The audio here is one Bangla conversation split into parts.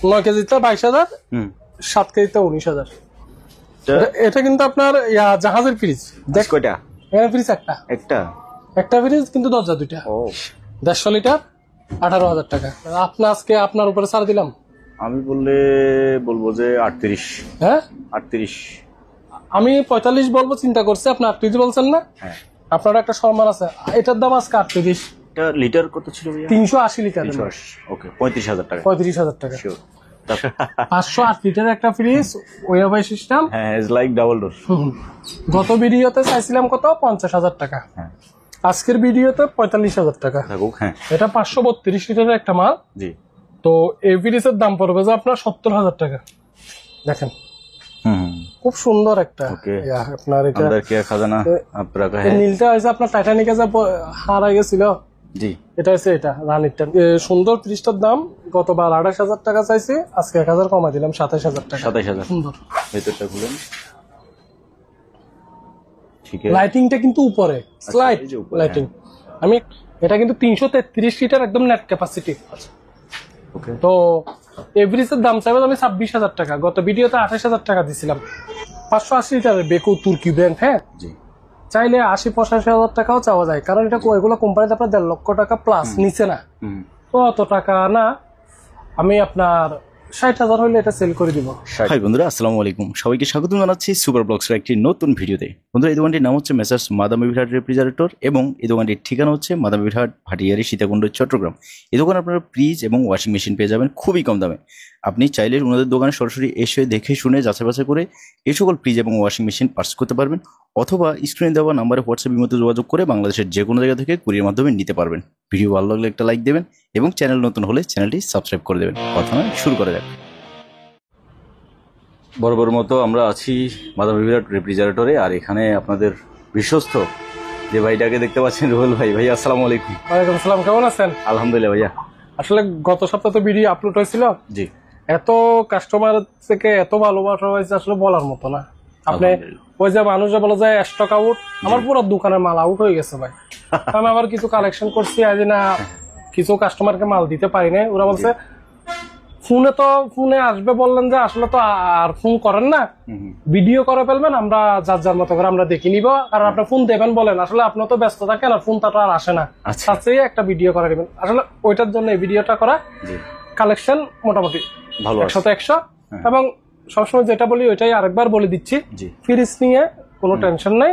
9 কেজিতে 22,000, 7 কেজিতে 19,000। এটা কিন্তু আপনার জাহাজের ফ্রিজ। দেখ কয়টা এখানে ফ্রিজ একটা ফ্রিজ কিন্তু দরজা দুইটা। 150 লিটার 18,000 টাকা। আজকে আপনার উপরে ছাড় দিলাম। আমি বলবো যে 38। হ্যাঁ 38। আমি 45 বলবো, চিন্তা করছি। আপনি 38 বলছেন না? হ্যাঁ। আপনার একটা সম্মান আছে। এটার দাম আজকে 38। এটা লিটার কত ছিল ভাইয়া? 380 লিটার। 380। ওকে, 35,000 টাকা। 35,000 টাকা। শিওর। 508 লিটারের একটা ফ্রিজ, ওয়াইফাই সিস্টেম। হ্যাঁ, ইজ লাইক ডাবল ডোর। গত ভিডিওতে চাইছিলাম কত? 50,000 টাকা। হ্যাঁ। আজকের ভিডিওতে 45,000 টাকা। হ্যাঁ। এটা 532 লিটারের একটা মাল। জি। তো এই ফ্রিজের দাম পড়বে যে আপনার 70,000 টাকা। দেখেন খুব সুন্দর একটা। আপনার এটা খাজানা আপনার নীলটা হয়েছে আপনার টাইটানিকে যা হারাই গেছিল। জি, এটা হচ্ছে এটা রানিরটা। সুন্দর ফ্রিজটার দাম গতবার 28,000 টাকা চাইছি, আজকে 1,000 কমাই দিলাম, 27,000 টাকা। 27,000। সুন্দর। ভেতরটা খুলেন। ঠিক আছে। লাইটিংটা কিন্তু উপরে স্লাইড লাইটিং। আমি এটা কিন্তু 333 লিটার একদম নেট ক্যাপাসিটি। ওকে। তো এভরিজের দাম চাইবে আমি 26,000 টাকা। গত ভিডিওতে 28,000 টাকা দিছিলাম। 580 লিটারের বেকু তুর্কি ব্র্যান্ড। হ্যাঁ, জি। চাইলে 80-85,000 টাকাও চাওয়া যায়, কারণ এটা এগুলো কোম্পানিতে আপনার 1.5 লক্ষ টাকা প্লাস নিচে না। তো অত টাকা না। আমি আপনার 60,000 হইলে এটা সেল করে দিব। হাই বন্ধুরা, আসসালামু আলাইকুম। সবাইকে স্বাগত জানাচ্ছি সুপার ব্লগসের একটি নতুন ভিডিওতে। বন্ধুরা, এই দোকানটির নাম হচ্ছে মেসার্স মাদাম বেবি হাট রেফ্রিজারেটর এবং এই দোকানটির ঠিকানা হচ্ছে মাদাম বেবি হাট, ভাটিয়ারি, সীতাকুণ্ড, চট্টগ্রাম। এই দোকানে আপনারা ফ্রিজ এবং ওয়াশিং মেশিন পেয়ে যাবেন খুবই কম দামে। আপনি চাইলে ওনাদের দোকানে সরাসরি এসে দেখে শুনে যাচাই বাছাই করে এই সকল ফ্রিজ এবং ওয়াশিং মেশিন পার্চেস করতে পারবেন, অথবা স্ক্রিনে দেওয়া নাম্বারে হোয়াটসঅ্যাপ মধ্যে যোগাযোগ করে বাংলাদেশের যে কোনো জায়গা থেকে কুরিয়ার মাধ্যমে নিতে পারবেন। ভিডিও ভালো লাগলে একটা লাইক দেবেন এবং চ্যানেল নতুন হলে চ্যানেলটি সাবস্ক্রাইব করে দেবেন। কথা নয়, শুরু করা যাক। বরাবর মতো আমরা আছি মাদাম বেবি হাট রেফ্রিজারেটরে, আর এখানে আপনাদের বিশ্বস্ত যে ভাইটাকে দেখতে পাচ্ছেন, রুবেল ভাই। ভাইয়া আসসালামু আলাইকুম। ওয়ালাইকুম আসসালাম, কেমন আছেন? আলহামদুলিল্লাহ ভাইয়া। আসলে গত সপ্তাহে তো ভিডিও আপলোড হয়েছিল। জি। এত কাস্টমার থেকে এত ভালোবাসা হয়েছে, আসলে বলার মতো না। আপনি ওই যে মানুষ বলে যে স্টক আউট, আমার পুরো দোকানের মাল আউট হয়ে গেছে ভাই। আমি আবার কিছু কালেকশন করছি, আজ না কিছু কাস্টমারকে মাল দিতে পারি না। ওরা বলছে ফোনে আসবে, বললেন যে আসলে তো আর ফোন করেন না, ভিডিও করে ফেলবেন, আমরা যার যার মতো করে আমরা দেখে নিব। কারণ আপনি ফোন দেবেন বলেন, আসলে আপনি তো ব্যস্ত থাকেন আর ফোন তো আর আসে না। আচ্ছা, একটা ভিডিও করে নেবেন। আসলে ওইটার জন্য এই ভিডিওটা করা। কালেকশন মোটামুটি ভালো, 100-100। এবং সবসময় যেটা বলি ওইটাই আরেকবার বলে দিচ্ছি, ফ্রিজ নিয়ে কোনো টেনশন নাই।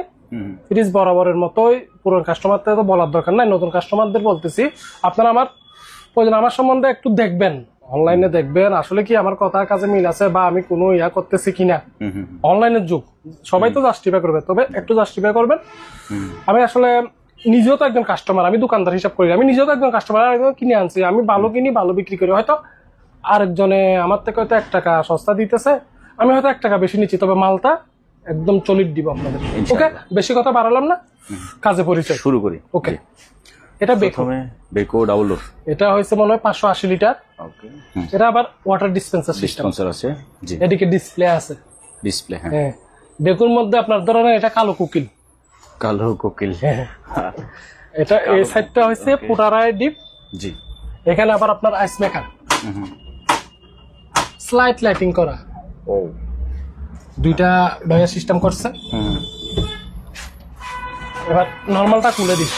ফ্রিজ বরাবরের মতোই, পুরো কাস্টমারদের তো বলার দরকার নাই, নতুন কাস্টমারদের বলতেছি, আপনারা আমার সম্বন্ধে একটু দেখবেন, অনলাইনে দেখবেন আসলে কি আমার কথার কাছে মিল আছে বা আমি কোনো ইয়া করতেছি কিনা। অনলাইনের যুগ, সবাই তো জাস্টিফাই করবে, তবে একটু জাস্টিফাই করবেন। আমি আসলে নিজেও তো একজন কাস্টমার, আমি দোকানদার হিসাব করি, আমি নিজেও তো একজন কাস্টমার, আরেকজন কিনে আনছি, আমি ভালো কিনি ভালো বিক্রি করি। হয়তো আরেকজনে আমার থেকে হয়তো 1 টাকা সস্তা দিতেছে, আমি হয়তো 1 টাকা বেশি নিচ্ছি, তবে মালটা একদম চলিট দিব আপনাদের। ওকে, বেশি কথা বাড়ালাম না, কাজে পরিচয় শুরু করি। ওকে, এটা বেকো ডাবল ডোর। এটা হয়েছে মনে হয় 580 লিটার। ওকে, এটা আবার ওয়াটার ডিসপেন্সার সিস্টেম আছে। জি, এদিকে ডিসপ্লে আছে। ডিসপ্লে, হ্যাঁ। বেকোর মধ্যে আপনার ধরেন এটা কালো কোকিল। এটা এই সাইডটা হয়েছে পুটারায় ডিপ। জি, এখানে আবার আপনার আইস মেকার, স্লাইড লাইটিং করা। ও, দুইটা ডয়ার সিস্টেম করছে। এবার নরমালটা খুলে দিই।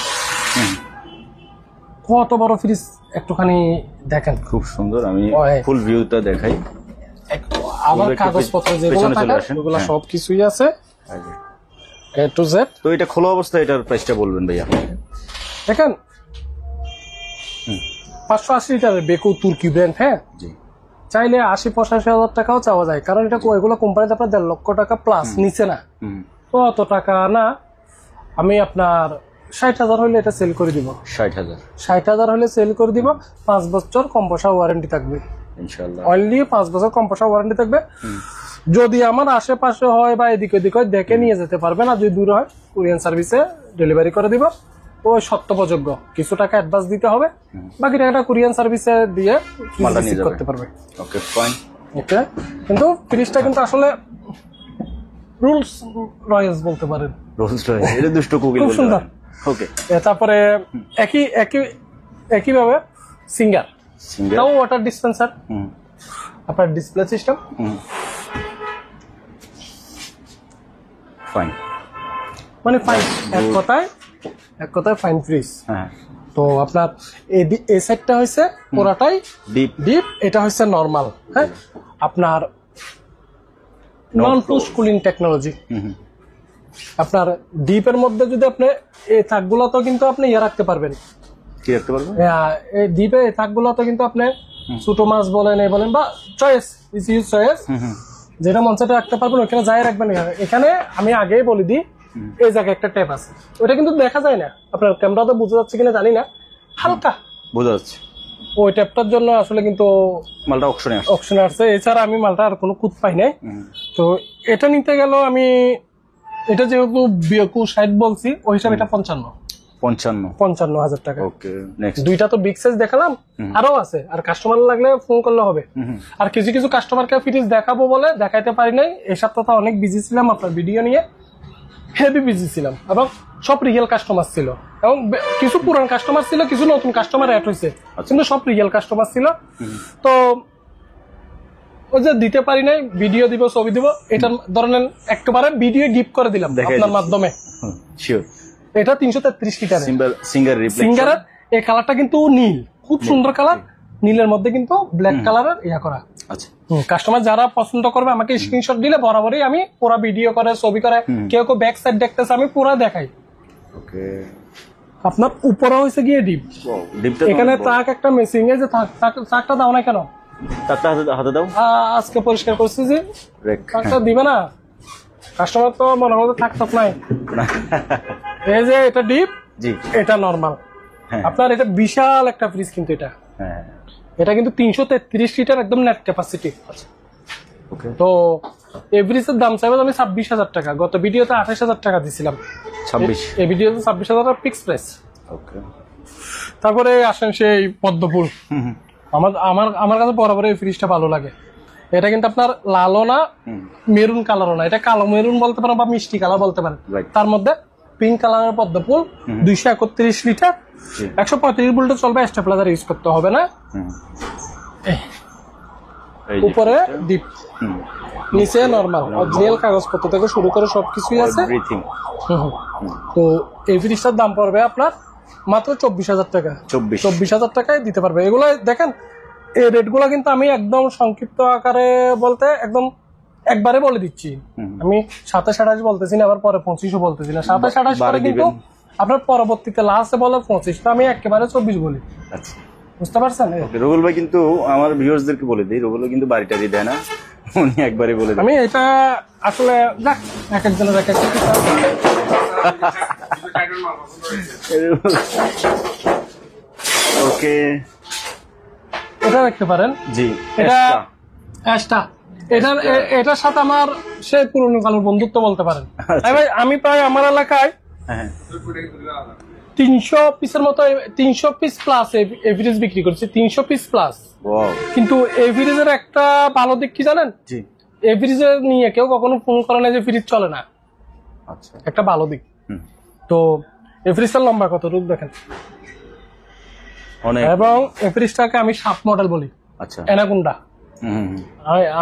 কত বড় ফ্রিজ একটুখানি দেখেন, খুব সুন্দর। আমি ফুল ভিউটা দেখাই। আবার কাগজপত্র যেগুলো থাকে ওগুলো সব কিছুই আছে, এ টু জেড। তো এটা খোলা অবস্থায় এটার প্রাইসটা বলবেন ভাইয়া। দেখেন 580 লিটারের বেকু তুর্কি ব্র্যান্ড। হ্যাঁ, জি। চাইলে 80-85,000 টাকাও চাওয়া যায়, কারণ এটা এগুলো কোম্পানিতে আপনার 1.5 লক্ষ টাকা প্লাস নিচে না। তো অত টাকা না। আমি আপনার 60,000 হইলে এটা সেল করে দিব। 60,000 হলে সেল করে দিব। 5 বছর কম্পোসার ওয়ারেন্টি থাকবে ইনশাআল্লাহ। অনলি 5 বছর কম্পোসার ওয়ারেন্টি থাকবে। যদি আমার আশেপাশে হয় বা এদিক ওদিক হয়, দেখে নিয়ে যেতে পারবেন। আর যদি দূরে হয়, কুরিয়ার সার্ভিসে ডেলিভারি করে দিব। ওই সত্যপযোগ্য, কিছু টাকা অ্যাডভান্স দিতে হবে, বাকি টাকাটা কুরিয়ার সার্ভিসে দিয়ে রিসিভ করতে পারবে। ওকে, ফাইন। ওকে, কিন্তু ফ্রিজটা কিন্তু আসলে রুলস রয়েলস বলতে পারেন। রুলস রয়েলস, এটা দুষ্ট কোকিল, খুব সুন্দর। ওকে, তারপরে একই ভাবে সিঙ্গার, তাও ওয়াটার ডিসপেন্সার। আপনার ডিসপ্লে সিস্টেম ফাইন, মানে ফাইন, এক কথায় ফাইন ফ্রিজ। হ্যাঁ তো আপনার এই সাইডটা হয়েছে পুরাটাই ডিপ, ডিপ, এটা হচ্ছে নরমাল। হ্যাঁ, আপনার নন পুশ কুলিং টেকনোলজি। আপনার ডিপের মধ্যে যদি আপনি এই থাকগুলো তো কিন্তু আপনি ইয়ে রাখতে পারবেন, কি রাখতে পারবেন? এই ডিপে এই থাকগুলো তো কিন্তু আপনি ছোট মাছ বলেন এই বলেন বা চয়েস ইজ ইউজ চয়েস, যেটা মন চাইতে রাখতে পারবেন ওখানে যাই রাখবেন। এখানে আমি আগেই বলে দিই, এই জায়গায় একটা ট্যাপ আছে, ওটা কিন্তু দেখা যায় না, আপনার ক্যামেরাতে বোঝা যাচ্ছে কিনা জানি না, হালকা বোঝা যাচ্ছে। ওই ট্যাপটার জন্য আসলে কিন্তু মালটা অপশনে আসছে। এছাড়া আমি মালটা আর কোনো কুদ পাই নাই। তো এটা নিতে গেল আমি, এটা যেহেতু 60 বলছি, ওই হিসাবে এটা 55,000 টাকা। ওকে, নেক্সট। দুইটা তো বিগ সাইজ দেখালাম, আরো আছে, আর কাস্টমার লাগলে ফোন করলে হবে। আর কিছু কিছু কাস্টমারকে ফ্রিজ দেখাবো বলে দেখাইতে পারি নাই, এই সপ্তাহটা অনেক বিজি ছিলাম আপনার ভিডিও নিয়ে, হেভি বিজি ছিলাম, এবং সব রিয়েল কাস্টমার ছিল, এবং কিছু পুরান কাস্টমার ছিল, কিছু নতুন কাস্টমার অ্যাড হয়েছে, কিন্তু সব রিয়েল কাস্টমার ছিল। তো ওই যে দিতে পারি নাই, ভিডিও দিব, ছবি দিব, এটা ধরনের একেবারে ভিডিও গিফট করে দিলাম আপনার মাধ্যমে। শিওর। এটা 333 লিটার সিঙ্গার। এই কালারটা কিন্তু নীল, খুব সুন্দর কালার, নীলের মধ্যে কিন্তু ব্ল্যাক কালারের ইয়া করা। আচ্ছা, কাস্টমার যারা পছন্দ করবে আমাকে স্ক্রিনশট দিলে বরাবরই আমি পুরো ভিডিও করে, ছবি করে, কেউ কেউ ব্যাক সাইড দেখতেছে, আমি পুরো দেখাই। ওকে, আপনার উপরে হয়েছে গিয়ে ডিপ, এখানে ট্রাক একটা মেশিং এ যে ট্রাকটা দাও না কেন, ট্রাকটা হাতে দাও। আজকে পরিষ্কার করছি যে ট্রাকটা দিবে না, কাস্টমার তো মনে মতো থাকত নাই। এই যে এটা ডিপ, জি, এটা নরমাল। আপনার এটা বিশাল একটা ফ্রিজ, কিন্তু এটা কিন্তু 333 লিটার একদম নেট ক্যাপাসিটি। তো এভরিজের দাম চাইবে আমি 26,000 টাকা, গত ভিডিওতে 28,000 টাকা দিছিলাম, 26, এই ভিডিওতে 26,000 টাকা ফিক্স প্রাইস। তারপরে আসেন সেই পদ্মফুল, আমার কাছে বরাবর এই ফ্রিজটা ভালো লাগে। এটা কিন্তু আপনার লালও না, মেরুন কালারও না, এটা কালো মেরুন বলতে পারেন বা মিষ্টি কালার বলতে পারেন। তার মধ্যে পিঙ্ক কালারের পদ্মফুল, 231 লিটার, 135 ভোল্টে চলবে, স্টেবিলাইজার ইউজ করতে হবে না। উপরে ডিপ, নিচে নরমাল, অরিজিনাল কাগজপত্র থেকে শুরু করে সবকিছুই আছে। তো এই ফ্রিজটার দাম পড়বে আপনার মাত্র 24,000 টাকা। 24,000 টাকায় দিতে পারবে। এগুলো দেখেন, এই রেটগুলো কিন্তু আমি একদম সংক্ষিপ্ত আকারে বলতে একদম একবারে বলে দিচ্ছি। আমি 27-28 বলতেছি না, আবার পরে 25ও বলতেছি না। 27-28 পরে কিন্তু আপনার পরবর্তীতে লাস্টে বলে 25, তো আমি একেবারে 24 বলি। আচ্ছা, বুঝতে পারছেন? রুবেল ভাই কিন্তু আমার ভিউয়ার্সদেরকে বলে দিই, রুবেল কিন্তু বাড়িটা দিয়ে দেয় না, উনি একবারে বলে দেন। আমি এটা আসলে যাক, এক একজনের এক এক ওকে, এটা দেখতে পারেন। জি, এটা অ্যাশটা, এটার সাথে আমার সেই পুরনো কালের বন্ধুত্ব বলতে পারেন। ভাই আমি প্রায় আমার এলাকায় 300 পিসের মতো, 300 পিস প্লাস এভারেজ বিক্রি করছি, 300 পিস প্লাস। কিন্তু এভারেজের একটা ভালো দিক কি জানেন? এভারেজের নিয়ে কেউ কখনো ফোন করে না যে ফ্রিজ চলে না, একটা ভালো দিক। তো এভারেজটার লম্বা কত রূপ দেখেন, এবং এভারেজটাকে আমি সাপ মডেল বলি। আচ্ছা, অ্যানাকোন্ডা,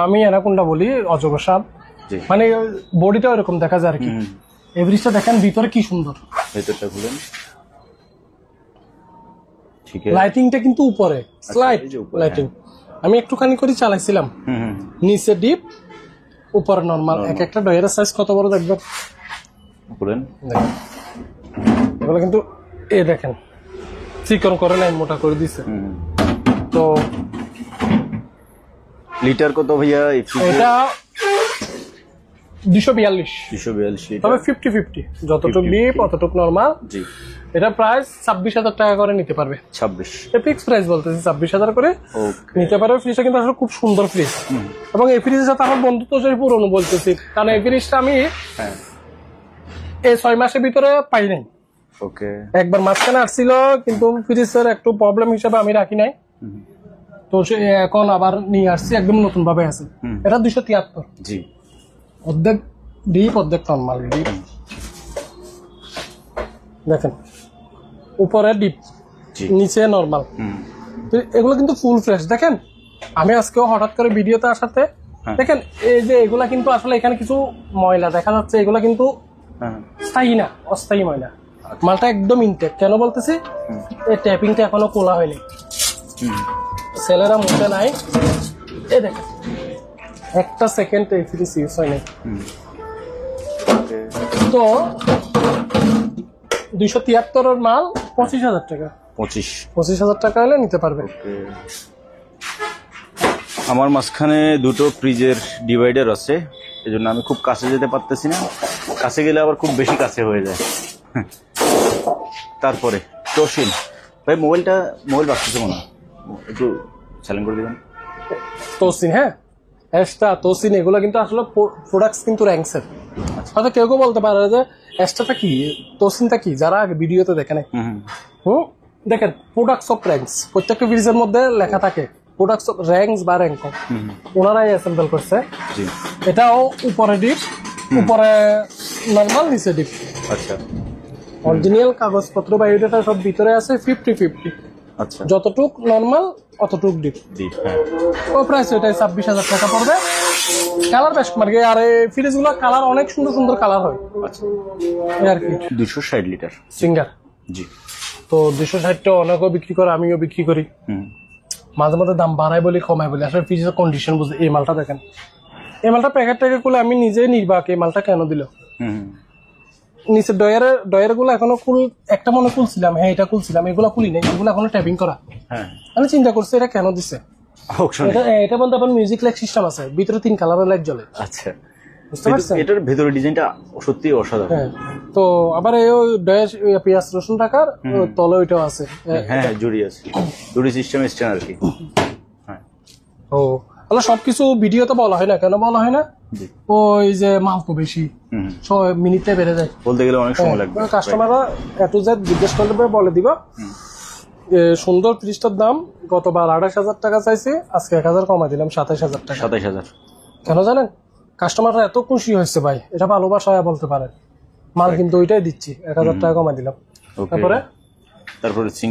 আমি অ্যানাকোন্ডা বলি, অজগর সাপ, মানে বডিটা এরকম দেখা যায় আর কি। এভারেজটা দেখেন ভিতরে কি সুন্দর, ভেতরটা খুলেন, লাইটিংটা কিন্তু উপরে স্লাইড লাইটিং, আমি একটুখানি করে চালাইছিলাম। নিচে ডিপ, উপরে নরমাল। এক একটা ডয়ের সাইজ কত বড় দেখবেন, এগুলো কিন্তু এ দেখেন চিকন করে নাই, মোটা করে দিছে। তো লিটার কত ভাইয়া? এটা 242, তবে 50-50, যতটুকু ডিপ অতটুকু নরমাল। এটা প্রাইস 26,000 টাকা করে নিতে পারবে। 26 ফিক্স প্রাইস বলতেছি, 26,000 করে নিতে পারবে। ফ্রিজটা কিন্তু আসলে খুব সুন্দর ফ্রিজ, এবং এই ফ্রিজের সাথে আমার বন্ধুত্ব পুরনো বলতেছি, কারণ এই ফ্রিজটা আমি এই 6 মাসের ভিতরে পাই নাই। একবার মাঝখানে আসছিল, কিন্তু ফ্রিজের একটু প্রবলেম হিসেবে আমি রাখি নাই, তো এখন আবার নিয়ে আসছি, একদম নতুন ভাবে আছে। এটা 273, অর্ধেক ডিপ অর্ধেক নরমাল। ডিপ দেখেন, উপরে ডিপ, নিচে নরমাল। তো এগুলো কিন্তু ফুল ফ্রেশ, দেখেন আমি আজকেও হঠাৎ করে ভিডিওতে আসাতে দেখেন এই যে এগুলা কিন্তু আসলে এখানে কিছু ময়লা দেখা যাচ্ছে, এগুলা কিন্তু স্থায়ী না, অস্থায়ী ময়লা। মালটা একদম ইনটেক। কেন বলতেছি, এই ট্যাপিংটা এখনো খোলা হয়নি, সেলেরা মুখে নাই। এই দেখেন একটা সেকেন্ড এই ফ্রিজ ইউজ হয় নাই। তো 273 মাল 25,000 টাকা। 25,000 টাকা হলে নিতে পারবে। আমার মাঝখানে দুটো ফ্রিজের ডিভাইডার আছে, এই জন্য আমি খুব কাছে যেতে পারতেছি না, কাছে গেলে আবার খুব বেশি কাছে হয়ে যায়। তারপরে তোশিন ভাই, মোবাইল বাঁচতেছে মনে হয়, একটু চ্যালেঞ্জ করে দিবেন। তোসিন, হ্যাঁ এস্টা তোসিন, এগুলো কিন্তু আসলে প্রোডাক্টস কিন্তু র্যাঙ্কসের। হয়তো কেউ কেউ বলতে পারে যে এস্টাটা কি, তোসিনটা কি, যারা আগে ভিডিওতে দেখে নাই। দেখেন প্রোডাক্টস অফ র্যাঙ্কস, প্রত্যেকটা ফ্রিজের মধ্যে লেখা থাকে প্রোডাক্টস অফ র্যাঙ্কস বা র্যাঙ্ক। ওনারাই অ্যাসেম্বল করছে। এটাও উপরে ডিপ, উপরে নর্মাল, নিচে ডিপ। আচ্ছা, অরিজিনাল কাগজপত্র বায়োডাটা সব ভিতরে আছে 50-50। আচ্ছা, যতটুক নর্মাল অতটুক ডিপ। ও প্রাইস এটাই 26,000 টাকা পড়বে। কালার বেশ মার্কে, আর এই ফ্রিজগুলো কালার অনেক সুন্দর সুন্দর কালার হয়। আচ্ছা, এই আর কি। 260 লিটার সিঙ্গার। জি। তো 260টা অনেকেও বিক্রি করে, আমিও বিক্রি করি। মাঝে মাঝে দাম বাড়ায় বলি, কমায় বলি, আসলে ফ্রিজের কন্ডিশন বুঝে। এই মালটা দেখেন, এই মালটা প্যাকেট ট্যাকেট খুলে আমি নিজেই নির্বাক, এই মালটা কেন দিল। নিচে ডয়ার গুলো এখনো একটা মনে খুলছিলাম, হ্যাঁ এটা খুলছিলাম, এগুলো খুলি নাই, এগুলো এখনো ট্যাপিং করা। আমি চিন্তা করছি এটা কেন দিছে। এটা বলতে আপনার মিউজিক লাইট সিস্টেম আছে, ভিতরে 3 কালারের লাইট জ্বলে। আচ্ছা, বুঝতে পারছেন, এটার ভেতরে ডিজাইনটা সত্যি অসাধারণ। হ্যাঁ, তো আবার এই ডয়ার পেঁয়াজ রসুন রাখার তলে ওইটাও আছে। হ্যাঁ, জুড়ি আছে, জুড়ি সিস্টেম স্ট্যান্ড আর কি। হ্যাঁ, ও তাহলে সবকিছু ভিডিওতে বলা হয় না, কেন বলা হয় না, ওই যে মাল তো বেশি, মিনিটে বেড়ে যায়, বলতে গেলে অনেক সময় লাগবে। কাস্টমাররা এ টু জেড জিজ্ঞেস করবে, বলে দিবা। সুন্দর ফ্রিজটার দাম গতবার 28,000 টাকা চাইছি, আজকে 1,000 কমাই দিলাম 27,000 টাকা। 27,000 কেন জানেন, কাস্টমাররা এত খুশি হয়েছে ভাই, এটা ভালোবাসা হয় বলতে পারেন। মাল কিন্তু ওইটাই দিচ্ছি, 1,000 টাকা কমাই দিলাম। তারপরে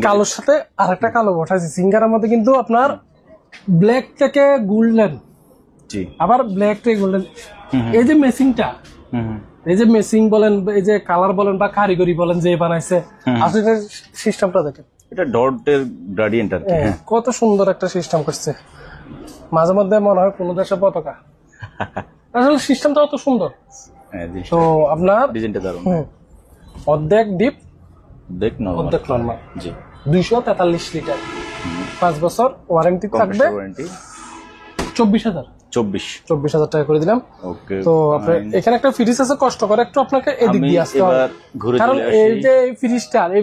কালোর সাথে আরেকটা কালো বসাইছি। সিঙ্গারের মধ্যে কিন্তু আপনার ব্ল্যাক থেকে গোল্ডেন, আবার ব্ল্যাক থেকে গোল্ডেন। এই যে মেসিংটা, এই যে মেসিং বলেন, এই যে কালার বলেন বা কারিগরি বলেন, যে বানাইছে, আসলে সিস্টেমটা দেখেন, এটা ডটের গ্রেডিয়েন্ট আর কি। কত সুন্দর একটা সিস্টেম করছে। মাঝে মধ্যে মনে হয় কোন দেশের পতাকা। আসলে সিস্টেমটা অত সুন্দর। তো আপনার ডিজাইনটা দারুণ। অর্ধেক ডিপ, অর্ধেক নরমাল। জি, 243 লিটার, 5 বছর ওয়ারেন্টি থাকবে। 24,000 টাকা করে দিলাম। তো আপনার এখানে একটা ফ্রিজ আছে, কষ্ট করে একটু আপনাকে এদিক দিয়ে আসতে হবে, কারণ এই যে এই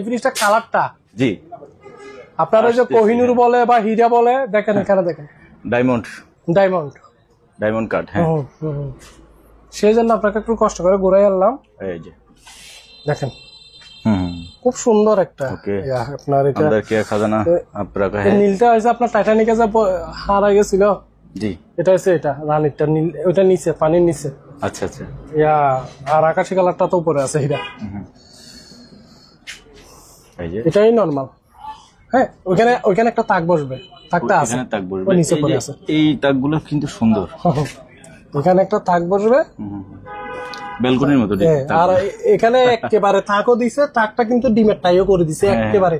ফ্রিজটা কালারটা, জি আপনার ওই যে কোহিনুর বলে বা হীরা বলে, দেখেন এখানে দেখেন ডায়মন্ড কাট। হ্যাঁ, সেই জন্য আপনাকে একটু কষ্ট করে ঘুরাই আনলাম। এই যে দেখেন, খুব সুন্দর একটা। আপনার এটা খাজানা নীলটা হয়েছে আপনার টাইটানিকে যা হারা গেছিল, জি এটা হচ্ছে, এটা রানীরটা নীল, ওইটা নিচে পানির নিচে। আচ্ছা আচ্ছা, আর আকাশি কালারটা তো উপরে আছে হীরা। এটাই নরমাল। হ্যাঁ, ওইখানে একটা তাক বসবে, তাকটা আছে, নিচে পড়ে আছে। এই তাকগুলো কিন্তু সুন্দর। এখানে একটা তাক বসবে, ব্যালকনির মতো। আর এখানে একেবারে তাকও দিছে, তাকটা কিন্তু ডিমের টাইও করে দিছে একেবারে।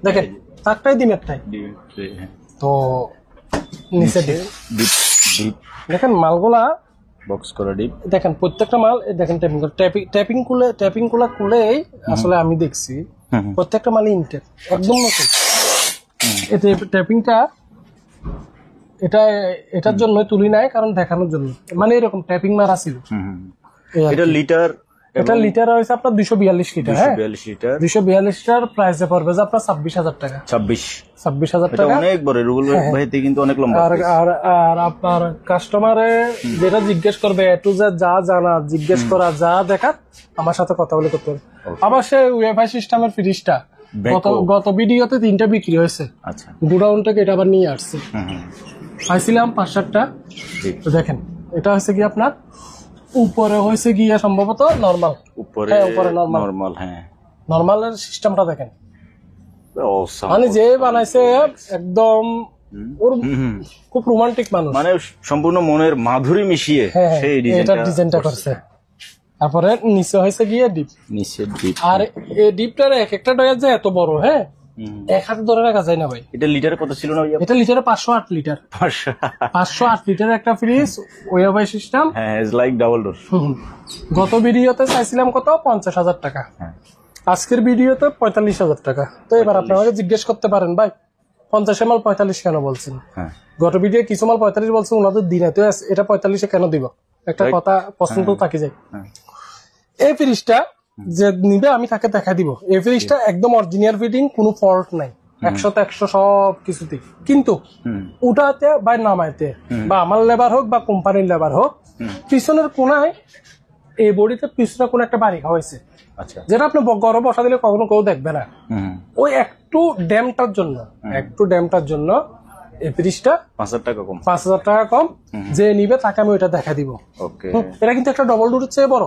দেখেন তাকটাই ডিমের টাই। তো নিচে ডিপ, দেখেন মালগুলা বক্স করা ডিপ, দেখেন প্রত্যেকটা মাল দেখেন ট্যাপিং খুলেই আসলে আমি দেখছি প্রত্যেকটা মাল ইনটেক, একদম নতুন। এতে ট্যাপিংটা এটার জন্য তুলি নাই, কারণ দেখানোর জন্য, মানে এরকম ট্যাপিং মারা ছিল। এটা লিটার হয়েছে আপনার 242 লিটার। হ্যাঁ, 242 লিটার প্রাইসে পড়বে যে আপনার 26,000 টাকা। 26,000 টাকা, অনেক বড়। রুবেল ভাইতে কিন্তু অনেক লম্বা। আর আপনার কাস্টমারে যেটা জিজ্ঞেস করবে, এ টু জেড যা জানা, জিজ্ঞেস করা, যা দেখার, আমার সাথে কথা বলে করতে হবে। আবার সেই ওয়াইফাই সিস্টেমের ফ্রিজটা গত ভিডিওতে 3টা বিক্রি হয়েছে। আচ্ছা, গোডাউন থেকে এটা আবার নিয়ে আসছে, পাইছিলাম 5-7টা। দেখেন এটা হচ্ছে কি আপনার উপরে হয়েছে গিয়ে সম্ভবত নরমাল, উপরে নরমাল। হ্যাঁ, নরমালের সিস্টেমটা দেখেন, মানে যে বানাইছে একদম ওর খুব রোমান্টিক মানুষ, মানে সম্পূর্ণ মনের মাধুরী মিশিয়ে সেই এটা ডিজাইনটা করছে। তারপরে নিচে হয়েছে গিয়ে ডিপ, নিচের ডিপ। আর এই ডিপটার এক একটা ডয়ার যে এত বড়, হ্যাঁ এক হাতে ধরে রাখা যায় না ভাই। এটা লিটারে কত ছিল না ভাইয়া? এটা লিটারে 508 লিটার, 508 লিটারের একটা ফ্রিজ, ওয়েবাই সিস্টেম। হ্যাঁ, ইজ লাইক ডাবল ডোর। গত ভিডিওতে চাইছিলাম কত, 50,000 টাকা। আজকের ভিডিওতে 45,000 টাকা। তো এবার আপনি আমাকে জিজ্ঞেস করতে পারেন ভাই 50 মাল 45 কেন বলছেন? গত ভিডিও কিছু মাল 45 বলছে, ওনাদের দিনে তো এটা 45 কেন দিব? একটা কথা প্রশ্ন তো থাকি যায়। এই ফ্রিজটা যে নিবে আমি তাকে দেখা দিব, এই ফ্রিজটা একদম অরিজিনাল ফিটিং, কোনো ফল্ট নাই, 100 সব কিছুতে। কিন্তু উঠাতে বা নামাইতে বা আমার লেবার হোক বা কোম্পানির লেবার হোক, পিছনের কোনায় এই বডিতে পিছনে কোনো একটা বাড়ি খাওয়াইছে, যেটা আপনি গরম বসা দিলে কখনো কেউ দেখবে না। ওই একটু ড্যামটার জন্য এই ফ্রিজটা 5,000 টাকা কম। যে নিবে তাকে আমি ওইটা দেখা দিব। এটা কিন্তু একটা ডবল ডোরের চেয়ে বড়।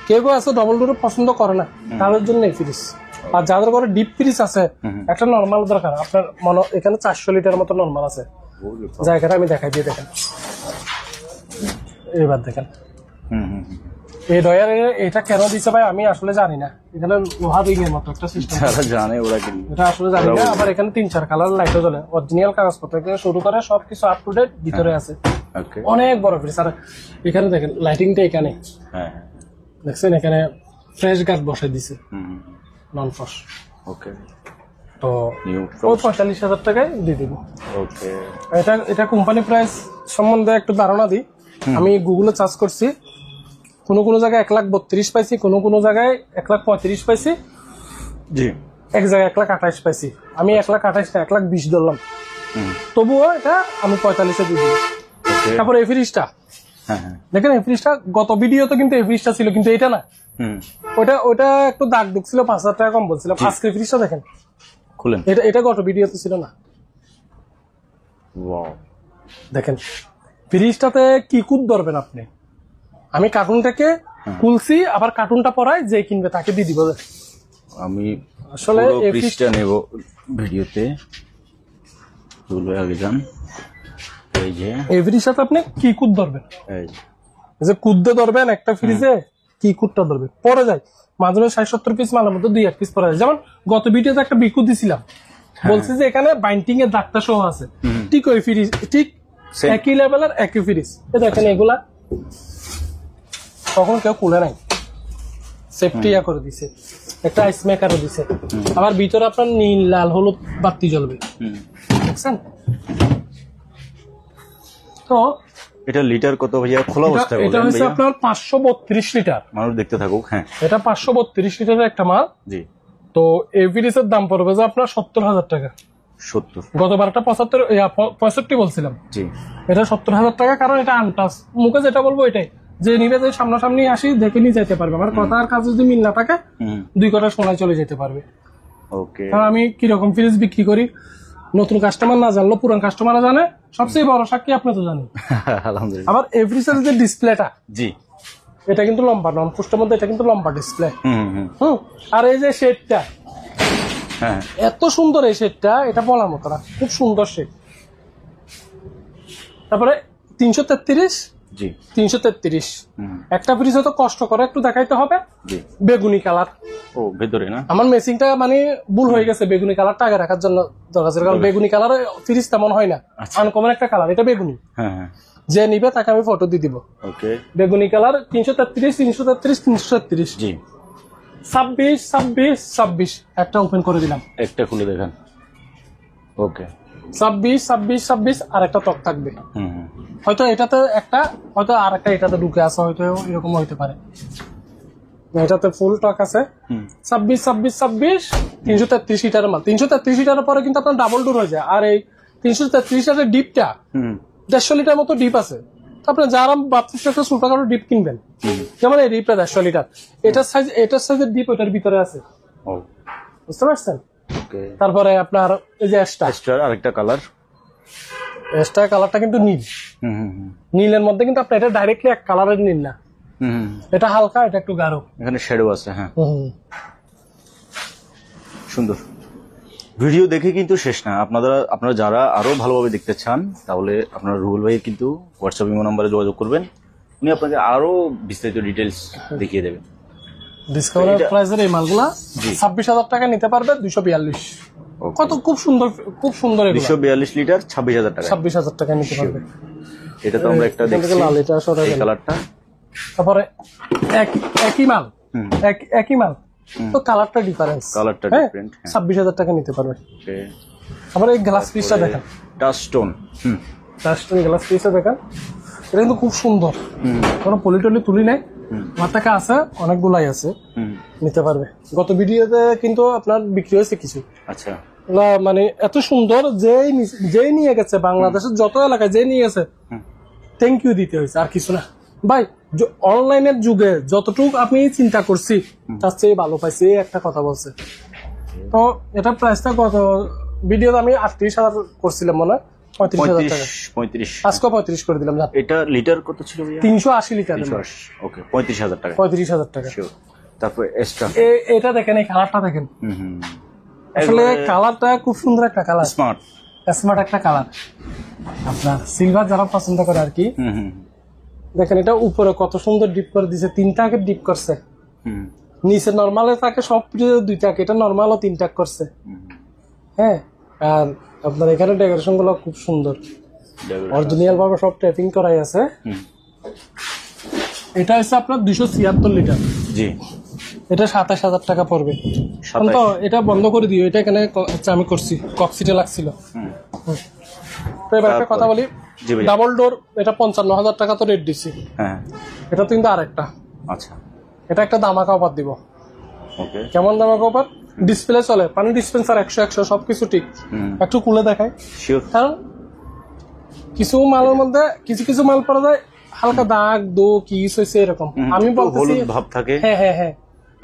কেউ আছে ডবল ডোর পছন্দ করে না, তাদের জন্য এই ফ্রিজ। আর যাদের ঘরে ডিপ ফ্রিজ আছে, একটা নর্মাল দরকার। আপনার মনে এখানে 400 লিটার মতো নর্মাল আছে, জায়গাটা আমি দেখাই দিয়ে দেখেন। এবার দেখেন এই ডয়ার, এটা কেন দিচ্ছে ভাই আমি আসলে জানি না। এখানে লোহা রিং এর মতো একটা সিস্টেম জানে ওরা, এটা আসলে জানি না। আবার এখানে 3-4 কালার লাইটও জ্বলে, অরিজিনাল কাগজপত্র থেকে শুরু করে সবকিছু আপ টু ডেট ভিতরে আছে। অনেক বড় ফ্রিজ। আর এখানে দেখেন লাইটিংটা, এখানে দেখছেন এখানে ফ্রেশ গার্ড বসাই দিছে, নন ফ্রস্ট। তো ওই 45,000 টাকায় দিয়ে দিব। এটা কোম্পানি প্রাইস সম্বন্ধে একটু ধারণা দিই। আমি গুগলে সার্চ করছি, কোনো জায়গায় 1,32,000 পাইছি, কোনো জায়গায় 1,35,000 পাইছি, এক জায়গায় 1,28,000 পাইছি। আমি 1,28,000 না 1,20,000 ধরলাম, তবুও এটা আমি 45-এ দিয়ে দিই। তারপর এই ফ্রিজটা দেখেন, এই ফ্রিজটা গত ভিডিওতে কিন্তু এই ফ্রিজটা ছিল, কিন্তু এটা না, ওটা একটু দাগ ঢুকছিল, 5,000 টাকা কম বলছিলাম। আজকের ফ্রিজটা দেখেন, খুলেন, এটা গত ভিডিওতে ছিল না। দেখেন ফ্রিজটাতে কি কুদ ধরবেন আপনি। আমি কার্টুনটাকে খুলছি, আবার কার্টুনটা পরাই যে কিনবে তাকে দিয়ে দিব। আমি আসলে এই ফ্রিজটা নেব ভিডিওতে, আগে যান। এই যে এই ফ্রিজটাতে আপনি কি কুদ ধরবেন, যে কুদ্দে ধরবেন একটা ফ্রিজে, কি কুদটা ধরবেন পরে যায়। মাঝে মাঝে 60-70 পিস মালের মধ্যে 2-1 পিস পরে যায়। যেমন গত ভিডিওতে একটা বিকু দিছিলাম, বলছি যে এখানে বাইন্ডিং এর দাগটা সহ আছে, ঠিক ওই ফ্রিজ, ঠিক একই লেভেলের একই ফ্রিজ। দেখেন এগুলা তখন কেউ খুলে নাই, সেফটি করে দিছে, একটা আইস মেকারও দিছে। আবার ভিতরে আপনার নীল লাল হলুদ বাতি জ্বলবে, দেখছেন? তো এটা লিটার কত ভাইয়া খোলা অবস্থায়? এটা হচ্ছে আপনার 532 লিটার। মানুষ দেখতে থাকুক। হ্যাঁ, এটা 532 লিটারের একটা মাল। জি। তো এই ফ্রিজের দাম পড়বে যে আপনার 70,000 টাকা। 70? গতবারটা 65 বলছিলাম। জি। এটা 70,000 টাকা, কারণ এটা আনটাস। মুখে যেটা বলবো এটাই, যে নিবে যে সামনাসামনি আসি দেখে নিয়ে যেতে পারবে। আমার কথা আর কাজ যদি মিল না থাকে, 2 কথা শোনায় চলে যেতে পারবে। ওকে। কারণ আমি কিরকম ফ্রিজ বিক্রি করি, নতুন কাস্টমার না জানলো পুরান কাস্টমাররা জানে। সবচেয়ে বড় সাক্ষী আপনি তো জানেন। আলহামদুলিল্লাহ। আবার এই ফ্রিজের যে ডিসপ্লেটা, জি, এটা কিন্তু লম্বা, নন ফুস্টের মধ্যে এটা কিন্তু লম্বা ডিসপ্লে। আর এই যে শেডটা, এত সুন্দর এই শেডটা, এটা বলার মতো না, খুব সুন্দর শেড। তারপরে 333, জি 333। একটা ফ্রিজ হয়তো কষ্ট করে একটু দেখাইতে হবে, বেগুনি কালার। ও ভেতরে না, আমার মেসিংটা মানে ভুল হয়ে গেছে, বেগুনি কালারটা আগে রাখার জন্য দরকার। কারণ বেগুনি কালার ফ্রিজ তেমন হয় না, আনকমন একটা কালার, এটা বেগুনি। যে নিবে তাকে আমি ফটো দিয়ে দিব। ওকে, বেগুনি কালার 333, 333, 333। জি, 26, 26, 26। একটা ওপেন করে দিলাম, একটা খুলে দেখেন। ওকে, 26, 26, 26 আর একটা টক থাকবে। হয়তো এটাতে একটা, হয়তো আর একটা এটাতে ঢুকে আছে, হয়তো এরকম হইতে পারে। এটাতে ফুল টক আছে। 26, 26, 26, 333 লিটারের মাল। 333 লিটারের পরে কিন্তু আপনার ডাবল ডোর হয়ে যায়। আর এই 333 লিটারের ডিপটা 150 লিটার মতো ডিপ আছে। আপনি যারা ভাবতেছেন একটা ছোটখাটো ডিপ কিনবেন, যেমন এই ডিপটা 150 লিটার, এটার সাইজের ডিপ ওইটার ভিতরে আছে। বুঝতে পারছেন? তারপরে আপনার এই যে এক্সট্রা আরেকটা কালার, এক্সট্রা কালারটা কিন্তু নীল। নীলের মধ্যে কিন্তু আপনার এটা ডাইরেক্টলি এক কালারের নীল না, এটা হালকা, এটা একটু গাঢ়, এখানে শ্যাডো আছে। হ্যাঁ, সুন্দর। ভিডিও দেখে কিন্তু শেষ না, আপনারা যারা আরো ভালোভাবে দেখতে চান তাহলে আপনারা রুবেল ভাই কিন্তু হোয়াটসঅ্যাপ ইমো নাম্বারে যোগাযোগ করবেন, উনি আপনাকে আরো বিস্তারিত ডিটেলস দেখিয়ে দেবেন। ডিসকাউন্ট প্রাইসের এই মালগুলা 26,000 টাকা নিতে পারবে 242। কত খুব সুন্দর এগুলো 242 লিটার 26,000 টাকা, 26,000 টাকা নিতে পারবে। এটা তো আমরা একটা দেখছি লাল, এটা সরাই এই কালারটা। তারপরে একই মাল, একই মাল তো কালারটা ডিফারেন্স, কালারটা ডিফারেন্ট। 26,000 টাকা নিতে পারবে। ওকে, আবার এই গ্লাস পিসটা দেখেন, টাচস্টোন। টাচস্টোন গ্লাস পিসটা দেখেন, এটা কিন্তু খুব সুন্দর, কোনো পলিটলি তুলি নাই, আমার টাকা আছে অনেকগুলাই আছে, নিতে পারবে। গত ভিডিওতে কিন্তু আপনার বিক্রি হয়েছে কিছু। আচ্ছা, মানে এত সুন্দর, যেই নিয়ে গেছে বাংলাদেশের যত এলাকায় যে নিয়ে গেছে থ্যাংক ইউ দিতে হয়েছে, আর কিছু না ভাই। অনলাইনের যুগে যতটুকু আমি চিন্তা করছি তার চেয়ে ভালো পাইছি, একটা কথা বলছে। তো এটা প্রাইসটা কত ভিডিওতে আমি 38,000 করছিলাম মনে হয়, 35,000 টাকা, 35 আজকে 35 করে দিলাম। এটা লিটার কত ছিল ভাইয়া? 380 লিটার। ওকে, 35,000 টাকা। 35,000 টাকা। তারপর এক্সট্রা এটা দেখেন, এই কালারটা দেখেন, আসলে কালারটা খুব সুন্দর একটা কালার, স্মার্ট একটা কালার। আপনার সিলভার যারা পছন্দ করে আর কি, দেখেন এটা উপরে কত সুন্দর ডিপ করে দিছে, 3টা আগে ডিপ করছে, নিচে নরমালে থাকে সব 2টা, এটা নরমালও 3টা করছে। হ্যাঁ, আর আপনার এখানে ডেকোরেশন গুলো খুব সুন্দর, অরিজিনাল ভাবে সব ট্যাপিং করাই আছে। এটা হচ্ছে আপনার 276 লিটার। জি, এটা 27,000 টাকা পড়বে। তো এটা বন্ধ করে দিও, এটা এখানে আমি করছি, কক্সিটে লাগছিল। তো এবার একটা কথা বলি, ডাবল ডোর এটা 55,000 টাকা তো রেট দিছি। হ্যাঁ, এটা তো কিন্তু আরেকটা। আচ্ছা, এটা একটা দামাকা অফার দিব। ওকে, কেমন দামাকা অফার? ডিসপ্লে চলে, পানি ডিসপেন্সার 100 সবকিছু ঠিক। একটু খুলে দেখাই, কারণ কিছু মালের মধ্যে কিছু মাল পড়া যায় হালকা দাগ কি ইউজ হয়েছে এরকম। আমি বলতেছি ভাব থাকে, হ্যাঁ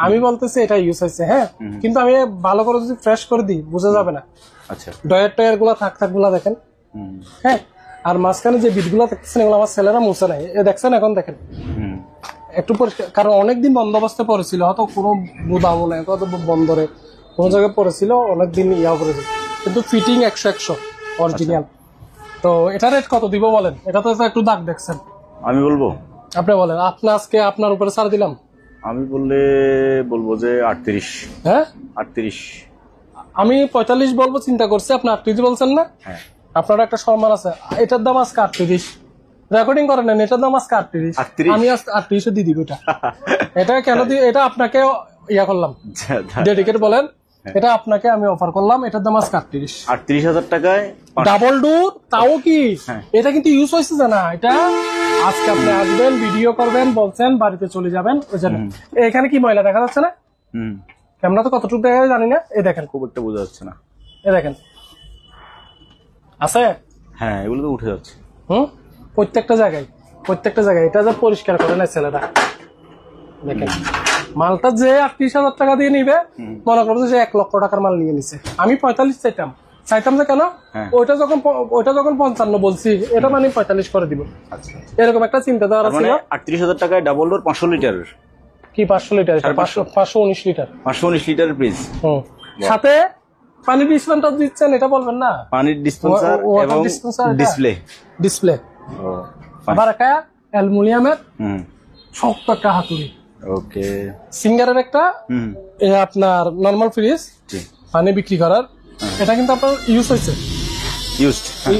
আমি বলতেছি এটা ইউজ হয়েছে, হ্যাঁ, কিন্তু আমি ভালো করে যদি ফ্রেশ করে দিই বোঝা যাবে না। আচ্ছা, টায়ার গুলা থাক গুলা দেখেন, হ্যাঁ, আর মাঝখানে যে বিট গুলা দেখছেন এগুলো আমার ছেলেরা মুছে নাই, দেখছেন এখন দেখেন একটু পরিষ্কার, কারণ অনেকদিন বন্দোবস্তে পড়েছিল, হয়তো কোনো গুদাম নেই, কত বন্দরে কোনো জায়গায় পড়েছিল, অনেকদিন পড়েছিল, কিন্তু ফিটিং 100 অরিজিনাল। তো এটা রেট কত দিব বলেন? এটা তো একটু দাগ দেখছেন, আমি বলবো, আপনি বলেন। আজকে আপনার উপরে ছাড় দিলাম, আমি বলবো যে 38। হ্যাঁ, 38। আমি 45 বলবো চিন্তা করছি, আপনি 38 বলছেন না? হ্যাঁ, আপনার একটা সম্মান আছে। এটার দাম আজকে 38, রেকর্ডিং করে নেন, এটার দাম আজকে 38, আমি আজকে 38 দিয়ে দিব। এটা কেন দিই? এটা আপনাকে করলাম ডেডিকেট, বলেন এটা আপনাকে আমি অফার করলাম, এটার দাম আজকে 38,000 টাকায় ডাবল ডোর। তাও কি এটা কিন্তু ইউজ হয়েছে জানা, এটা আজকে আপনি আসবেন, ভিডিও করবেন, বলছেন, বাড়িতে চলে যাবেন। ওই জন্য এখানে কি ময়লা দেখা যাচ্ছে না? ক্যামেরা তো কতটুকু দেখা যায় জানি না, এই দেখেন, খুব একটা বোঝা যাচ্ছে না, এই দেখেন আছে, হ্যাঁ, এগুলো তো উঠে যাচ্ছে। প্রত্যেকটা জায়গায় এটা যা পরিষ্কার করে না ছেলেটা, দেখেন মালটা যে 38,000 টাকা দিয়ে নিবে, মনে করবো যে 1 লক্ষ টাকার মাল নিয়ে নিছে। আমি 45 চাইতাম যে কেন, ওইটা যখন 55 বলছি, এটা মানে 45 করে দিব। এরকম একটা চিন্তাধারা ছিল। 38,000 টাকায় ডাবল ডোর 500 লিটার, কি 500 লিটার? 519 লিটার, 519 লিটার প্রাইস, সাথে পানি ডিসপেন্সার দিচ্ছেন, এটা বলবেন না? পানির ডিসপেন্সার এবং ডিসপ্লে, আবার একটা অ্যালুমিনিয়ামের শক্ত একটা হাতুড়ি। ওকে, সিঙ্গারের একটা আপনার নরমাল ফ্রিজ পানি বিক্রি করার, এটা কিন্তু আপনার ইউজ হয়েছে,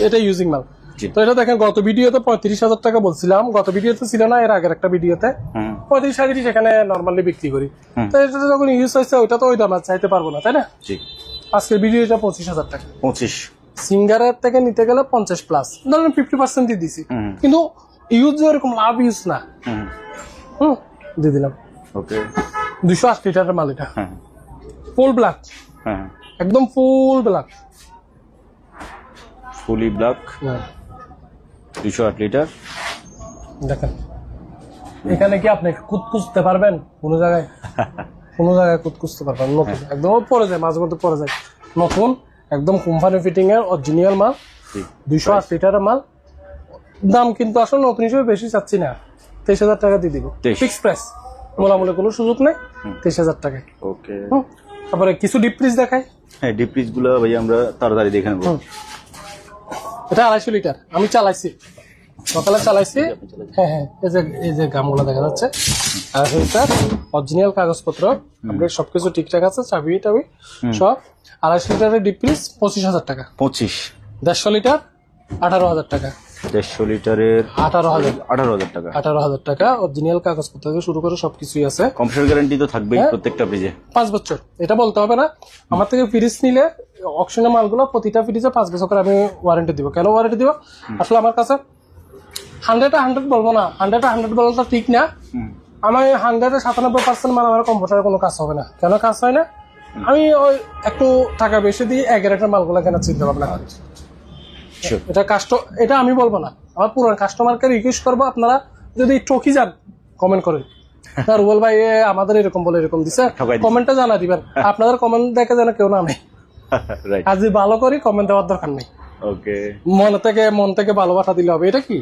এটা ইউজিং মাল। তো এটা দেখেন, গত ভিডিওতে 35,000 টাকা বলছিলাম, গত ভিডিওতে ছিল না, এর আগের একটা ভিডিওতে 35,000 এখানে নরমালি বিক্রি করি। তো এটা যখন ইউজ হয়েছে, ওইটা তো ওই দাম চাইতে পারবো না, তাই না? আজকের ভিডিওটা 25,000 টাকা। 25 সিঙ্গারের থেকে নিতে গেলে 50 প্লাস, ধরেন 50% দিয়ে দিছি, কিন্তু ইউজ এরকম লাভ ইউজ না, দিয়ে দিলাম। ওকে, 208 লিটারের মাল, এটা ফুল ব্ল্যাক, একদম ফুল ব্ল্যাক, ফুলি ব্ল্যাক, 208 লিটার। দেখেন এখানে কি আপনি কুচতে পারবেন? কোনো জায়গায় কুচতে পারবেন? নতুন একদম পরে যায়, মাঝে মধ্যে পরে যায়, নতুন একদম কোম্পানি ফিটিং এর অরিজিনাল মাল, 208 লিটারের মাল। দাম কিন্তু আসলে নতুন হিসেবে বেশি চাচ্ছি না, 23,000 টাকা দিয়ে দিব, ফিক্স প্রাইস, মোলামুলি কোনো সুযোগ নেই, 23,000 টাকায়। ওকে, তারপরে কিছু ডিপ ফ্রিজ দেখায়। হ্যাঁ ডিপ ফ্রিজ গুলো ভাই আমরা তাড়াতাড়ি দেখে নেবো। এটা 250 লিটার, আমি চালাইছি, সকালে চালাইছি। হ্যাঁ হ্যাঁ, এই যে গামগুলো দেখা যাচ্ছে 250 লিটার, অরিজিনাল কাগজপত্র, আপনার সবকিছু ঠিকঠাক আছে, চাবি টাবি সব। 250 লিটারের ডিপ ফ্রিজ 25,000 টাকা। 25। 150 লিটার 18,000 টাকা। 150 লিটারের 18,000 টাকা। 18,000 টাকা, অরিজিনাল কাগজপত্র থেকে শুরু করে সবকিছুই আছে। কম্পিউটার গ্যারান্টি তো থাকবেই হ্যাঁ। প্রত্যেকটা ফ্রিজে। 5 বছর, এটা বলতে হবে না। আমার থেকে ফ্রিজ নিলে অকশনের মালগুলো প্রতিটা ফ্রিজে 5 বছর করে আমি ওয়ারেন্টি দিব। কেন ওয়ারেন্টি দিব? আসলে আমার কাছে 100 বলবো না, 100 বলাটা ঠিক না। আমার 97% মাল আমার কম্পিউটারে কোনো কাজ হবে না। কেন কাজ হয় না? আমি ওই একটু টাকা বেশি দিয়ে 11টার মালগুলো কেন চিন্তা ভাবনা করি। এটা এটা আমি বলবো না, আমার পুরো কাস্টমারকে রিকোয়েস্ট করবো, আপনারা যদি ঠকি যান কমেন্ট করেন, না রুবেল ভাই আমাদের এরকম বলে এরকম দিছে, কমেন্টটা জানা দিবেন। আপনাদের কমেন্ট দেখে যেন কেউ না নেই। আজ ভালো করি, কমেন্ট দেওয়ার দরকার নেই। ওকে, মন থেকে ভালোবাসা দিলে হবে। এটা কি?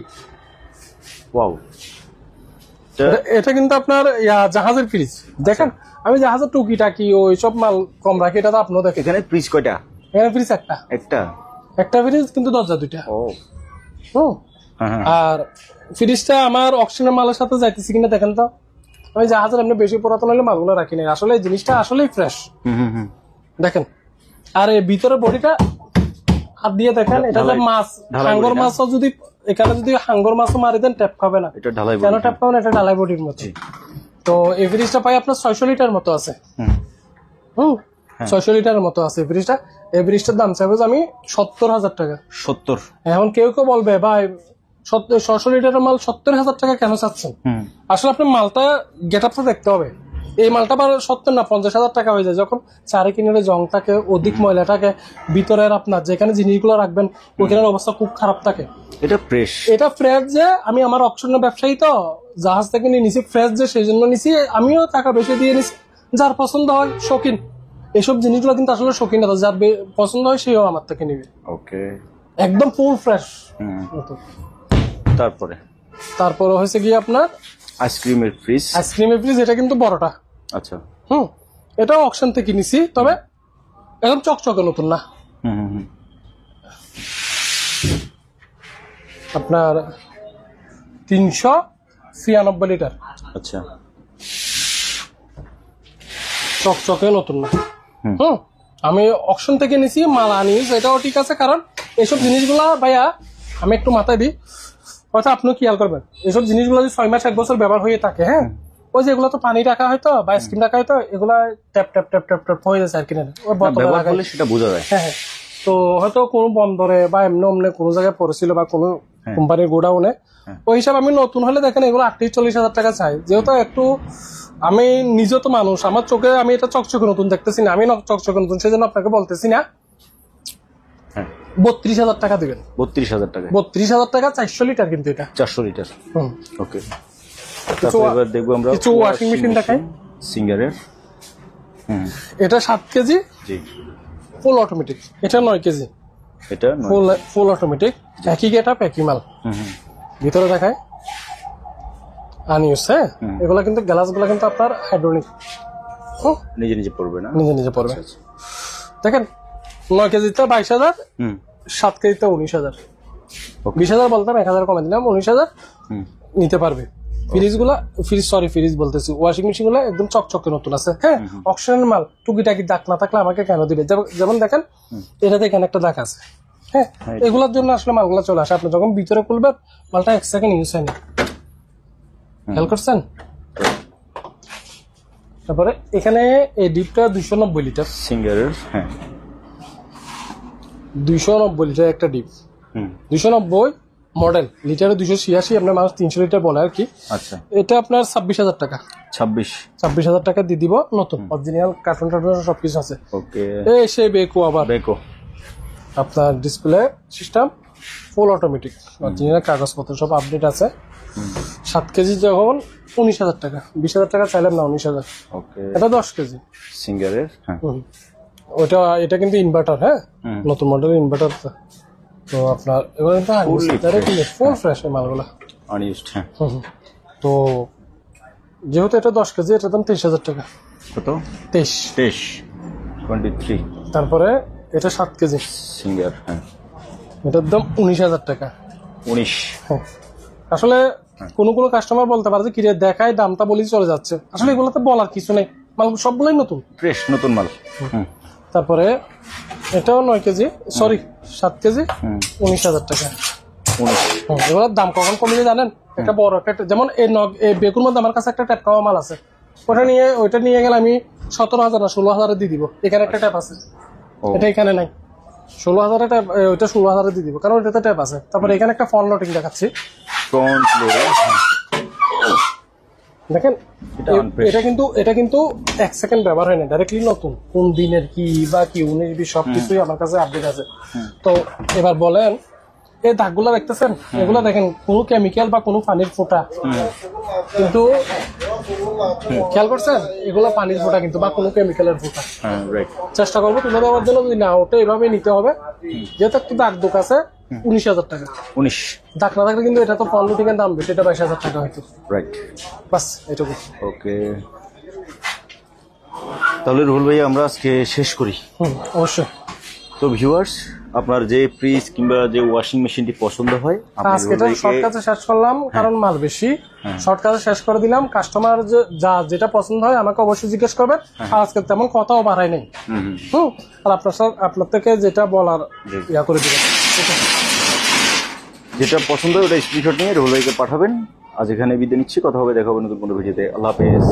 ওয়াও, এটা কিন্তু আপনার জাহাজের ফ্রিজ। দেখেন আমি জাহাজের টুকিটাকি ওই সব মাল কম রাখি, এটা তো আপনিও দেখেন। এখানে ফ্রিজ কয়টা? এখানে ফ্রিজ একটা ফ্রিজ, কিন্তু দরজা 2টা। আর ফ্রিজটা আমার অক্সিজেনের মালের সাথে যাইতেছি কিনা দেখেন তো। আমি জাহাজের এমনি বেশি পুরাতন হলে মালগুলো রাখি না, আসলে এই জিনিসটা আসলেই ফ্রেশ। দেখেন, আর এই ভিতরে বডিটা হাত দিয়ে দেখেন, এটা যে মাছ, হাঙ্গর মাছও যদি এখানে যদি হাঙ্গর মাছও মারি দেন ট্যাপ খাবে না। কেন ট্যাপ খাবে না? এটা ঢালাই বডির মতো। তো এই ফ্রিজটা পাই আপনার 600 লিটার মতো আছে। 600 লিটারের মতো আছে এই ফ্রিজটা। এই ফ্রিজটার দাম চাইবো আমি 70,000 টাকা। 70? এখন কেউ কেউ বলবে ভাই 600 লিটারের মাল 70,000 টাকা কেন চাচ্ছেন? আসলে আপনার মালটা গেট আপটা দেখতে হবে। এই মালটা 70 না 50,000 টাকা হয়ে যায় যখন চারে কিনারে জং থাকে, অধিক ময়লা থাকে, ভিতরের আপনার যেখানে জিনিসগুলো রাখবেন ওইখানের অবস্থা খুব খারাপ থাকে। এটা ফ্রেশ যে আমি আমার অকশনের ব্যবসায়ী তো জাহাজ থেকে নিয়ে নিছি, ফ্রেশ যে সেই জন্য নিছি। আমিও টাকা বেশি দিয়ে নিছি। যার পছন্দ হয় শৌখিন, এসব জিনিসগুলো কিন্তু আসলে শৌখিন না, যার পছন্দ হয় সেও আমার থেকে নিবে। ওকে, একদম ফুল ফ্রেশ। তারপরে হয়েছে কি আপনার আইসক্রিমের ফ্রিজ। এটা কিন্তু বড়টা। আচ্ছা। এটাও অকশন থেকে নিছি, তবে একদম চকচকে নতুন না। আপনার 396 লিটার। আচ্ছা, চকচকে নতুন না। আমি অকশন থেকে নিছি, মাল আনি, এটাও ঠিক আছে। কারণ এইসব জিনিসগুলা ভাইয়া আমি একটু মাথায় দিই, হয়তো আপনিও খেয়াল করবেন, এইসব জিনিসগুলো যদি 6 মাস 1 বছর ব্যবহার হয়ে থাকে, হ্যাঁ, ওই যে এগুলো তো পানি রাখা হয়তো বা স্কিন রাখা হয়তো, এগুলা tap tap tap tap tap হয়ে যাচ্ছে আর কি না, সেটা বোঝা যায়। হ্যাঁ, তো হয়তো কোনো বন্দরে বা এমনি অমনি কোনো জায়গায় পড়েছিল বা কোনো কোম্পানির গোডাউনে, ওই হিসাব আমি নতুন হলে দেখেন এগুলো 38-40 হাজার টাকা চাই। যেহেতু একটু আমি নিজে তো মানুষ, আমার চোখে আমি এটা চকচকে নতুন দেখতেছি না, আমি চকচকে নতুন সেজন্য আপনাকে বলতেছি না। 32,000 টাকা দিবেন। 32,000 টাকা? 32,000 টাকা 400 লিটার, কিন্তু এটা 400 লিটার। ওকে, এবার দেখবো আমরা কিছু ওয়াশিং মেশিন দেখাই সিঙ্গারের। এটা 7 কেজি, জি, ফুল অটোমেটিক। এটা 9 কেজি, এটা ফুল অটোমেটিক। একই গেট আপ, একই মাল। ভিতরে দেখায় আনইউজ। হ্যাঁ, এগুলা কিন্তু গ্লাস গুলা কিন্তু আপনার হাইড্রোলিক, নিজে নিজে পড়বে না, নিজে পড়বে। দেখেন 9 কেজিতে 22,000, 7 কেজিতে 19,000। 20,000 বলতাম, 1,000 কমে দিলাম, 19,000 নিতে পারবে। ফ্রিজ বলতেছি, ওয়াশিং মেশিন গুলো একদম চকচকে নতুন আছে। হ্যাঁ, অকশনের মাল, টুকিটাকি দাগ না থাকলে আমাকে কেন দিবে? যেমন দেখেন এটাতে এখানে একটা দাগ আছে। হ্যাঁ, এগুলোর জন্য আসলে মালগুলো চলে আসে। আপনি যখন ভিতরে খুলবেন মালটা 1 সেকেন্ড ইউজ হয়নি, খেয়াল করছেন? তারপরে এখানে এই ডিপটা 290 লিটার সিঙ্গারের। হ্যাঁ, 290 লিটার একটা ডিপ। 290 মডেল, লিটারে 286, আপনার মানুষ 300 লিটার বলে আর কি। আচ্ছা, এটা আপনার 26,000 টাকা। 26,000 টাকা দিয়ে দিব, নতুন অরিজিনাল কার্টুন সবকিছু আছে। ওকে, এই সেই বেকো আবার আপনার display system, full automatic, original কাগজপত্র সব আপডেট আছে। 7 কেজি যখন 19,000 টাকা, 20,000 টাকা চাইলাম না, 19,000। ওকে, এটা 10 কেজি সিঙ্গারের। হ্যাঁ, এটা কিন্তু ইনভার্টার। হ্যাঁ, নতুন মডেলের ইনভার্টার। তো আপনার এবার ফুল ফ্রেশ মালগুলা আনইউজড। হ্যাঁ, তো যেহেতু এটা 10 কেজি, এটার দাম 23,000 টাকা। কত? 23। 23 তারপরে এটা 7 কেজি, সিঙ্গার, হ্যাঁ এটার দাম 19,000 টাকা। 19। হ্যাঁ। আসলে কোন কোন কাস্টমার বলতে পারে যে কিরে দেখায় দামটা বলেই চলে যাচ্ছে, আসলে এগুলোতে বলার কিছু নেই, মাল সবগুলোই নতুন, ফ্রেশ নতুন মাল। তারপরে এটাও 9 কেজি, সরি 7 কেজি, 19,000 টাকা। 19। এগুলোর দাম কখন কমিয়ে জানেন? একটা বড় একটা যেমন এই বেগুর মধ্যে আমার কাছে একটা ট্যাপ খাওয়া মাল আছে, ওইটা নিয়ে গেলে আমি 17,000 না 16,000 দিয়ে দিব। এখানে একটা ট্যাপ আছে, এটা এখানে নাই, 16,000 ট্যাপ, ওইটা 16,000 দিয়ে দিব কারণ এটাতে ট্যাপ আছে। তারপরে এখানে একটা ফ্রন্ট লোডিং দেখাচ্ছি, ফ্রন্ট লোড, দেখেন এটা কিন্তু 1 সেকেন্ড ব্যবহার হয় না, ডাইরেক্টলি নতুন, কোন দিনের কি বা কি 19-20 সবকিছুই আমার কাছে আপডেট আছে। তো এবার বলেন এই দাগগুলো দেখতেছেন, এগুলো দেখেন কোনো কেমিক্যাল বা কোনো পানির ফোঁটা, কিন্তু খেয়াল করছেন এগুলো পানির ফোঁটা কিন্তু বা কোনো কেমিক্যালের ফোঁটা। চেষ্টা করবো তুলে দেওয়ার জন্য, যদি না ওটা এভাবে নিতে হবে, যেহেতু একটু দাগ দুক আছে। 19,000 টাকা। 19 দাগ না থাকলে কিন্তু এটা তো ফল লুটিং এর দাম বেশি, এটা 22,000 টাকা হয়তো। রাইট, বাস এটুকু। ওকে, তাহলে রুহুল ভাই আমরা আজকে শেষ করি। অবশ্যই। তো ভিউয়ার্স, আপনার যে ফ্রিজ কিংবা যে ওয়াশিং মেশিনটি পছন্দ হয়, আজকে এটা শর্টকাটে শেষ করলাম, কারণ মাল বেশি, শর্টকাটে শেষ করে দিলাম। কাস্টমার যেটা পছন্দ হয় আমাকে অবশ্যই জিজ্ঞেস করবেন, আর আজকে তেমন কথাও বাড়াই নেই। আর আপনার থেকে যেটা বলার ইয়া করে দিবেন, যেটা পছন্দ হয় ওটা স্ক্রিনশট নিয়ে রুহুল ভাইকে পাঠাবেন। আজ এখানে বিদায় নিচ্ছি, কথা হবে, দেখা হবে নতুন কোনো ভিডিওতে। আল্লাহ হাফেজ।